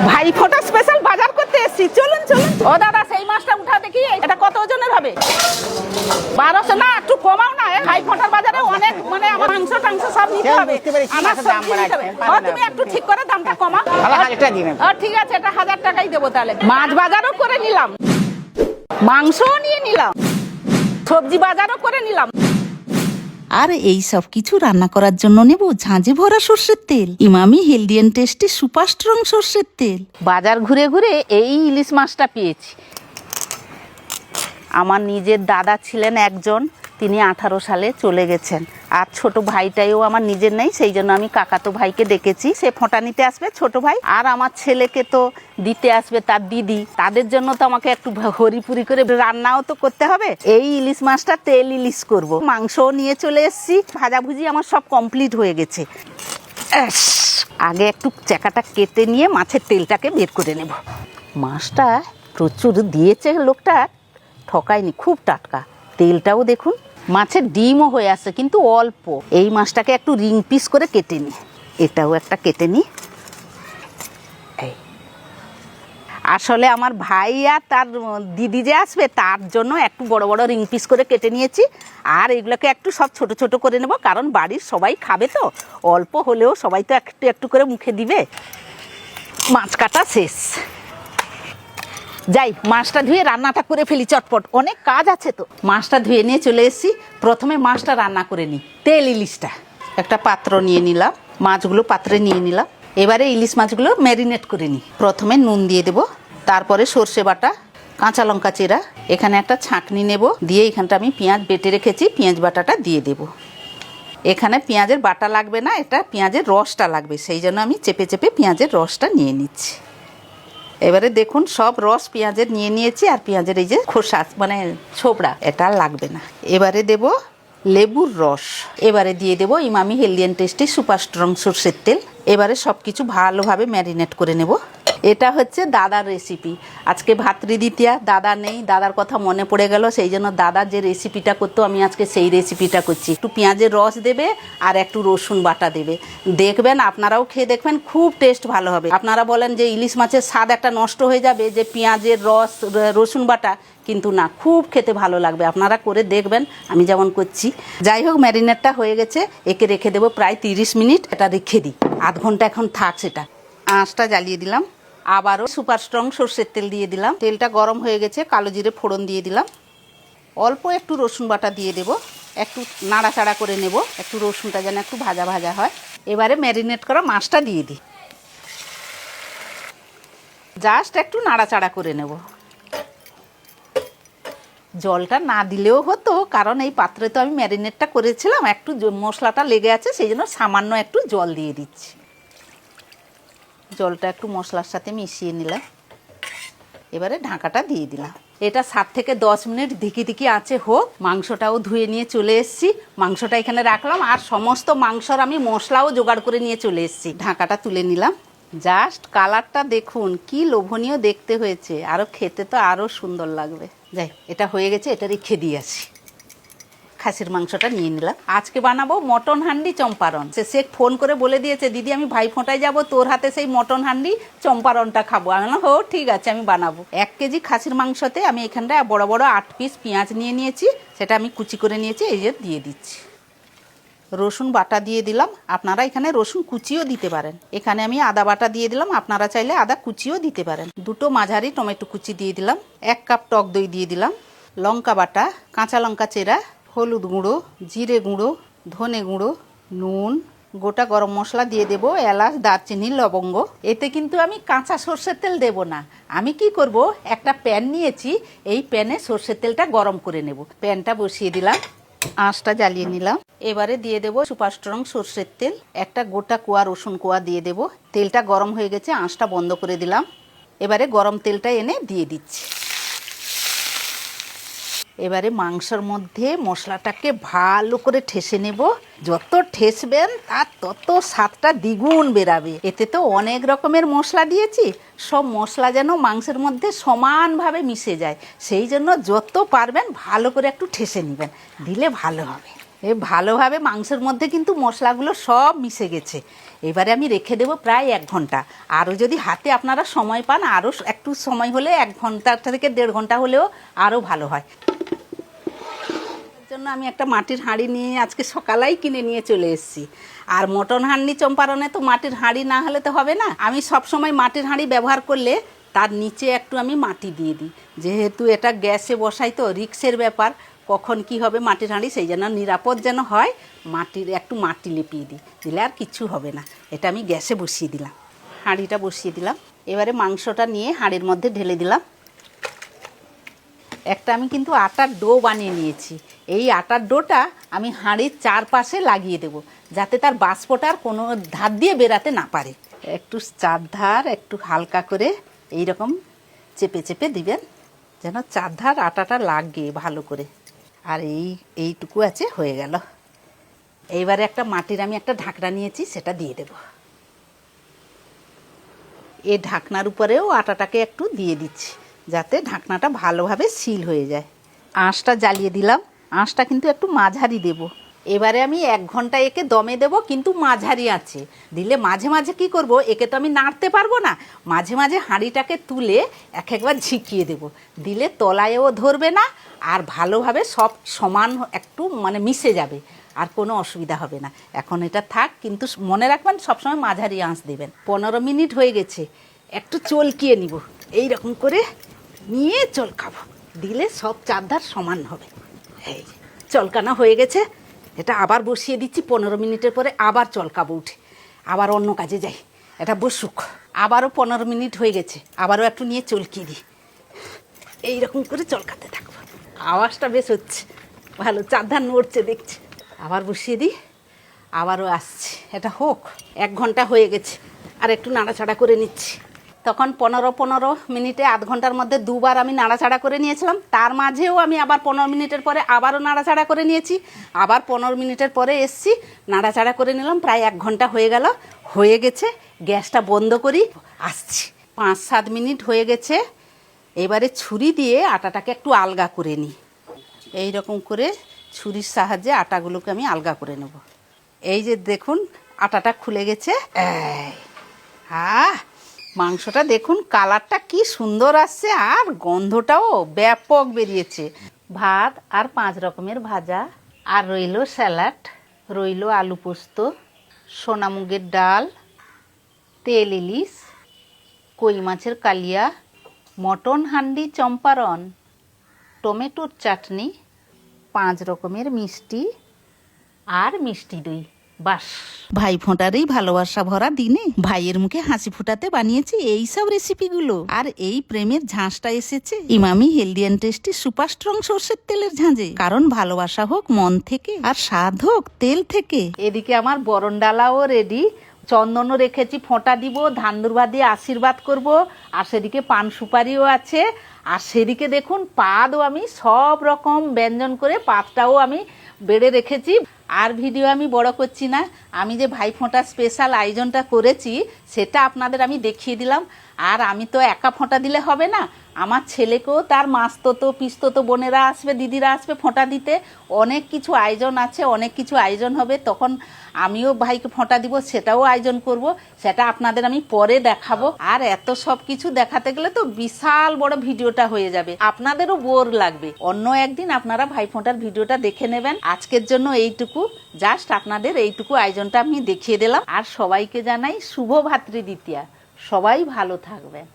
ভাই ফোটা স্পেশাল বাজার করতে এসেছি, চলুন চলুন। ও দাদা সেই মাছটা উঠা দেখি, এটা কত ওজনের হবে? 1200 না, একটু কমাও না। ভাই ফোটার বাজারে অনেক মানে আমার মাংস টাংস সব নিতে হবে, আমার সবজি নিতে হবে। তুমি একটু ঠিক করে দামটা কমা। ঠিক আছে, এটা 1000 টাকাই দেবো তাহলে। মাছ বাজারও করে নিলাম, মাংসও নিয়ে নিলাম, সবজি বাজারও করে নিলাম। আর এই সব কিছু রান্না করার জন্য নেব ঝাঁঝে ভরা সর্ষের তেল, Emami healthy and tasty super strong সর্ষের তেল। বাজার ঘুরে ঘুরে এই ইলিশ মাছটা পেয়েছি। আমার নিজের দাদা ছিলেন একজন, তিনি 18 সালে চলে গেছেন। আর ছোট ভাইটাইও আমার নিজের নেই, সেই জন্য আমি কাকাতো ভাইকে ডেকেছি। সে ফোঁটা নিতে আসবে ছোট ভাই, আর আমার ছেলেকে তো দিতে আসবে তার দিদি। তাদের জন্য তো আমাকে একটু হরিপুরি করে রান্নাও তো করতে হবে। এই ইলিশ মাছটা তেল ইলিশ করব। মাংসও নিয়ে চলে এসেছি, ভাজাভুজি আমার সব কমপ্লিট হয়ে গেছে। আগে একটু চাকাটা কেটে নিয়ে মাছের তেলটাকে বের করে নেব। মাছটা প্রচুর দিয়েছে লোকটা, ঠকায়নি, খুব টাটকা। তেলটাও দেখুন, মাছের ডিমও হয়ে আসছে কিন্তু অল্প। এই মাছটাকে একটু রিং পিস করে কেটে নিই, এটাও একটা কেটে নিই। আসলে আমার ভাই আর তার দিদি যে আসবে তার জন্য একটু বড় বড় রিং পিস করে কেটে নিয়েছি। আর এগুলোকে একটু সব ছোট ছোট করে নেব, কারণ বাড়ির সবাই খাবে তো, অল্প হলেও সবাই তো একটু একটু করে মুখে দিবে। মাছ কাটা শেষ, যাই মাছটা ধুয়ে রান্নাটা করে ফেলি চটপট, অনেক কাজ আছে তো। মাছটা ধুয়ে নিয়ে চলে এসেছি, প্রথমে মাছটা রান্না করে নিই। তেল ইলিশটা একটা পাত্র নিয়ে নিলাম, মাছগুলো পাত্রে নিয়ে নিলাম। এবারে ইলিশ মাছগুলো ম্যারিনেট করে নিই। প্রথমে নুন দিয়ে দেব, তারপরে সর্ষে বাটা, কাঁচা লঙ্কা চেরা, এখানে একটা ছাঁকনি নেব, দিয়ে এখানটা আমি পেঁয়াজ বেটে রেখেছি, পেঁয়াজ বাটাটা দিয়ে দেব। এখানে পেঁয়াজের বাটা লাগবে না, এটা পেঁয়াজের রসটা লাগবে, সেই জন্য আমি চেপে চেপে পেঁয়াজের রসটা নিয়ে নিচ্ছি। এবারে দেখুন সব রস পেঁয়াজের নিয়ে নিয়েছি, আর পেঁয়াজের এই যে খোসা মানে ছোবড়া, এটা লাগবে না। এবারে দেব লেবুর রস, এবারে দিয়ে দেব Emami healthy and tasty super strong সর্ষের তেল। এবারে সব কিছু ভালোভাবে ম্যারিনেট করে নেব। এটা হচ্ছে দাদার রেসিপি। আজকে ভাতৃদ্বিতীয়া, দাদা নেই, দাদার কথা মনে পড়ে গেল, সেই জন্য দাদার যে রেসিপিটা করতো আমি আজকে সেই রেসিপিটা করছি। একটু পেঁয়াজের রস দেবে আর একটু রসুন বাটা দেবে, দেখবেন আপনারাও খেয়ে দেখবেন, খুব টেস্ট ভালো হবে। আপনারা বলেন যে ইলিশ মাছের স্বাদ একটা নষ্ট হয়ে যাবে যে পেঁয়াজের রস রসুন বাটা, কিন্তু না, খুব খেতে ভালো লাগবে। আপনারা করে দেখবেন আমি যেমন করছি। যাই হোক, ম্যারিনেটটা হয়ে গেছে, একে রেখে দেবো প্রায় 30 মিনিট। এটা রেখে দিই, আধ ঘন্টা এখন থাক। সেটা আঁচটা জ্বালিয়ে দিলাম, আবারও সুপার স্ট্রং সর্ষের তেল দিয়ে দিলাম। তেলটা গরম হয়ে গেছে, কালো জিরে ফোড়ন দিয়ে দিলাম, অল্প একটু রসুন বাটা দিয়ে দেব, একটু নাড়াচাড়া করে নেব, একটু রসুনটা যেন একটু ভাজা ভাজা হয়। এবারে ম্যারিনেট করা মাছটা দিয়ে দিই, জাস্ট একটু নাড়াচাড়া করে নেব। জলটা না দিলেও হতো, কারণ এই পাত্রে তো আমি ম্যারিনেটটা করেছিলাম, একটু মশলাটা লেগে আছে, সেই জন্য সামান্য একটু জল দিয়ে দিচ্ছি। জলটা একটু মশলার সাথে মিশিয়ে নিলাম, এবারে ঢাকাটা দিয়ে দিলাম। এটা 7 থেকে 10 মিনিট ধিকি ধিকি আঁচে হোক। মাংসটাও ধুয়ে নিয়ে চলে এসেছি, মাংসটা এখানে রাখলাম, আর সমস্ত মাংসর আমি মশলাও জোগাড় করে নিয়ে চলে এসেছি। ঢাকাটা তুলে নিলাম। জাস্ট কালারটা দেখুন কি লোভনীয় দেখতে হয়েছে, আরও খেতে তো আরও সুন্দর লাগবে। যাই, এটা হয়ে গেছে, এটা রেখে দিয়ে আসি। খাসির মাংসটা নিয়ে নিলাম। আজকে বানাবো মটন হান্ডি চম্পারন। সে ফোন করে বলে দিয়েছে, দিদি আমি ভাই ফোঁটায় যাবো, তোর হাতে সেই মটন হান্ডি চম্পারনটা খাবো। আমি বললাম হো ঠিক আছে, আমি বানাবো। 1 কেজি খাসির মাংসতে আমি এখানটায় বড় বড় 8 পিস পেঁয়াজ নিয়ে নিয়েছি, সেটা আমি কুচি করে নিয়েছি, এই যে দিয়ে দিচ্ছি। রসুন বাটা দিয়ে দিলাম, আপনারা এখানে রসুন কুচিও দিতে পারেন। এখানে আমি আদা বাটা দিয়ে দিলাম, আপনারা চাইলে আদা কুচিও দিতে পারেন। 2টো মাঝারি টমেটো কুচি দিয়ে দিলাম, 1 কাপ টক দই দিয়ে দিলাম, লঙ্কা বাটা, কাঁচা লঙ্কা চেরা, হলুদ গুঁড়ো, জিরে গুঁড়ো, ধনে গুঁড়ো, নুন, গোটা গরম মশলা দিয়ে দেব, এলাচ, দারচিনি, লবঙ্গ। এতে কিন্তু আমি কাঁচা সর্ষের তেল দেব না। আমি কি করব, একটা প্যান নিয়েছি, এই প্যানে সর্ষের তেলটা গরম করে নেব। প্যানটা বসিয়ে দিলাম, আঁচটা জ্বালিয়ে নিলাম। এবারে দিয়ে দেব সুপার স্ট্রং সর্ষের তেল, একটা গোটা কোয়া রসুন কোয়া দিয়ে দেব। তেলটা গরম হয়ে গেছে, আঁচটা বন্ধ করে দিলাম। এবারে গরম তেলটা এনে দিয়ে দিচ্ছি। এবারে মাংসের মধ্যে মশলাটাকে ভালো করে ঠেসে নেব। যত ঠেসবেন তার তত স্বাদটা দ্বিগুণ বেরাবে। এতে তো অনেক রকমের মশলা দিয়েছি, সব মশলা যেন মাংসের মধ্যে সমানভাবে মিশে যায়, সেই জন্য যত পারবেন ভালো করে একটু ঠেসে নেবেন, দিলে ভালো হবে। ভালোভাবে মাংসের মধ্যে কিন্তু মশলাগুলো সব মিশে গেছে। এবারে আমি রেখে দেবো প্রায় 1 ঘন্টা। আরও যদি হাতে আপনারা সময় পান, আরও একটু সময় হলে 1 ঘন্টা থেকে 1.5 ঘন্টা হলেও আরও ভালো হয়। জন্য আমি একটা মাটির হাঁড়ি নিয়ে আজকে সকালেই কিনে নিয়ে চলে এসেছি। আর মটন হাঁড়ি চম্পারণে তো মাটির হাঁড়ি না হলে তো হবে না। আমি সব সময় মাটির হাঁড়ি ব্যবহার করলে তার নিচে একটু আমি মাটি দিয়ে দিই, যেহেতু এটা গ্যাসে বসাই তো রিক্সের ব্যাপার, কখন কি হবে মাটির হাঁড়ি, সেই জন্য নিরাপদ যেন হয় একটু মাটি লেপিয়ে দিই, দিলে আর কিছু হবে না। এটা আমি গ্যাসে বসিয়ে দিলাম, হাঁড়িটা বসিয়ে দিলাম। এবারে মাংসটা নিয়ে হাঁড়ির মধ্যে ঢেলে দিলাম। একটা আমি কিন্তু আটার ডো বানিয়ে নিয়েছি। এই আটার ডোটা আমি হাঁড়ির চারপাশে লাগিয়ে দেব, যাতে তার বাষ্পটার কোনো ধার দিয়ে বেরাতে না পারে। একটু চারধার একটু হালকা করে এইরকম চেপে চেপে দিবেন, যেন চারধার আটাটা লাগে ভালো করে। আর এইটুকু আছে, হয়ে গেল। এইবারে একটা মাটির আমি একটা ঢাকনা নিয়েছি, সেটা দিয়ে দেব। এই ঢাকনার উপরেও আটাটাকে একটু দিয়ে দিচ্ছি, যাতে ঢাকনাটা ভালোভাবে সিল হয়ে যায়। আঁচটা জ্বালিয়ে দিলাম, আঁচটা কিন্তু একটু মাঝারি দেব। এবারে আমি 1 ঘন্টা একে দমে দেব, কিন্তু মাঝারি আছে দিলে মাঝে মাঝে কি করব, একে তো আমি নাড়তে পারবো না, মাঝে মাঝে হাঁড়িটাকে তুলে একবার ঝিকিয়ে দেব, দিলে তলায়ও ধরবে না আর ভালোভাবে সব সমান একটু মিশে যাবে, আর কোনো অসুবিধা হবে না। এখন এটা থাক, কিন্তু মনে রাখবেন সবসময় মাঝারি আঁচ দেবেন। 15 মিনিট হয়ে গেছে, একটু চলকিয়ে নিব, এই রকম করে নিয়ে চলকাবো, দিলে সব চারধার সমান হবে। এই চলকানো হয়ে গেছে, এটা আবার বসিয়ে দিচ্ছি। 15 মিনিটের পরে আবার চলকাবো উঠে, আবার অন্য কাজে যাই, এটা বসুক। আবারও 15 মিনিট হয়ে গেছে, আবারও একটু নিয়ে চলকিয়ে দিই, এইরকম করে চলকাতে থাকবো। আওয়াজটা বেশ হচ্ছে ভালো, চারধার নড়ছে দেখছি। আবার বসিয়ে দিই, আবারও আসছে, এটা হোক। 1 ঘন্টা হয়ে গেছে, আর একটু নাড়াচাড়া করে নিচ্ছি। তখন 15 মিনিটে, আধ ঘন্টার মধ্যে 2 বার আমি নাড়াচাড়া করে নিয়েছিলাম। তার মাঝেও আমি আবার 15 মিনিটের পরে আবারও নাড়াচাড়া করে নিয়েছি, আবার 15 মিনিটের পরে এসছি, নাড়াচাড়া করে নিলাম। প্রায় 1 ঘন্টা হয়ে গেল, হয়ে গেছে। গ্যাসটা বন্ধ করি, আসছি। 5-7 মিনিট হয়ে গেছে। এবারে ছুরি দিয়ে আটাটাকে একটু আলগা করে নিই। এই রকম করে ছুরির সাহায্যে আটাগুলোকে আমি আলগা করে নেব। এই যে দেখুন আটাটা খুলে গেছে। মাংসটা দেখুন কালারটা কি সুন্দর আসছে, আর গন্ধটাও ব্যাপক বেরিয়েছে। ভাত আর 5 রকমের ভাজা, আর রইল স্যালাড, রইল আলু পোস্ত, সোনামুগের ডাল, তেল ইলিশ, কই মাছের কালিয়া, মটন হান্ডি চম্পারণ, টমেটোর চাটনি, 5 রকমের মিষ্টি আর মিষ্টি দই। বাস, ভাই ফোঁটার এই ভালোবাসা ভরা দিনে ভাইয়ের মুখে হাসি ফোটাতে বানিয়েছি এই সব রেসিপিগুলো। আর এই প্রেমের ঝাঁসটা এসেছে Emami healthy and tasty super strong সর্ষের তেলের ঝাঁঝে। কারণ ভালোবাসা হোক মন থেকে, আর স্বাদ হোক তেল থেকে। এদিকে আমার বরণ ডালাও রেডি, চন্দনও রেখেছি, ফোঁটা দিব, ধান্দুর ভাত দিয়ে আশীর্বাদ করব। আর সেদিকে পান সুপারিও আছে। আর সেদিকে দেখুন পাতও আমি সব রকম ব্যঞ্জন করে পাতটাও আমি বেড়ে রেখেছি। আর ভিডিও আমি বড় করছি না, আমি যে ভাইফোঁটা স্পেশাল আয়োজনটা করেছি সেটা আপনাদের আমি দেখিয়ে দিলাম। আর আমি তো একা ফোঁটা দিলে হবে না, আমার ছেলেকেও তার মাস্ততো পিস্ততো বোনেরা আসবে, দিদিরা আসবে ফোঁটা দিতে। অনেক কিছু আয়োজন আছে, অনেক কিছু আয়োজন হবে, তখন আমিও ভাইকে ফোঁটা দিব, সেটাও আয়োজন করব, সেটা আপনাদের আমি পরে দেখাবো। আর এত সব কিছু দেখাতে গেলে তো বিশাল বড় ভিডিওটা হয়ে যাবে, আপনাদেরও বোর লাগবে। অন্য একদিন আপনারা ভাইফোঁটার ভিডিওটা দেখে নেবেন। আজকের জন্য এইটুকু, জাস্ট আপনাদের এইটুকু আয়োজনটা আমি দেখিয়ে দিলাম। আর সবাইকে জানাই শুভ ভাতৃদ্বিতীয়া, সবাই ভালো থাকবেন।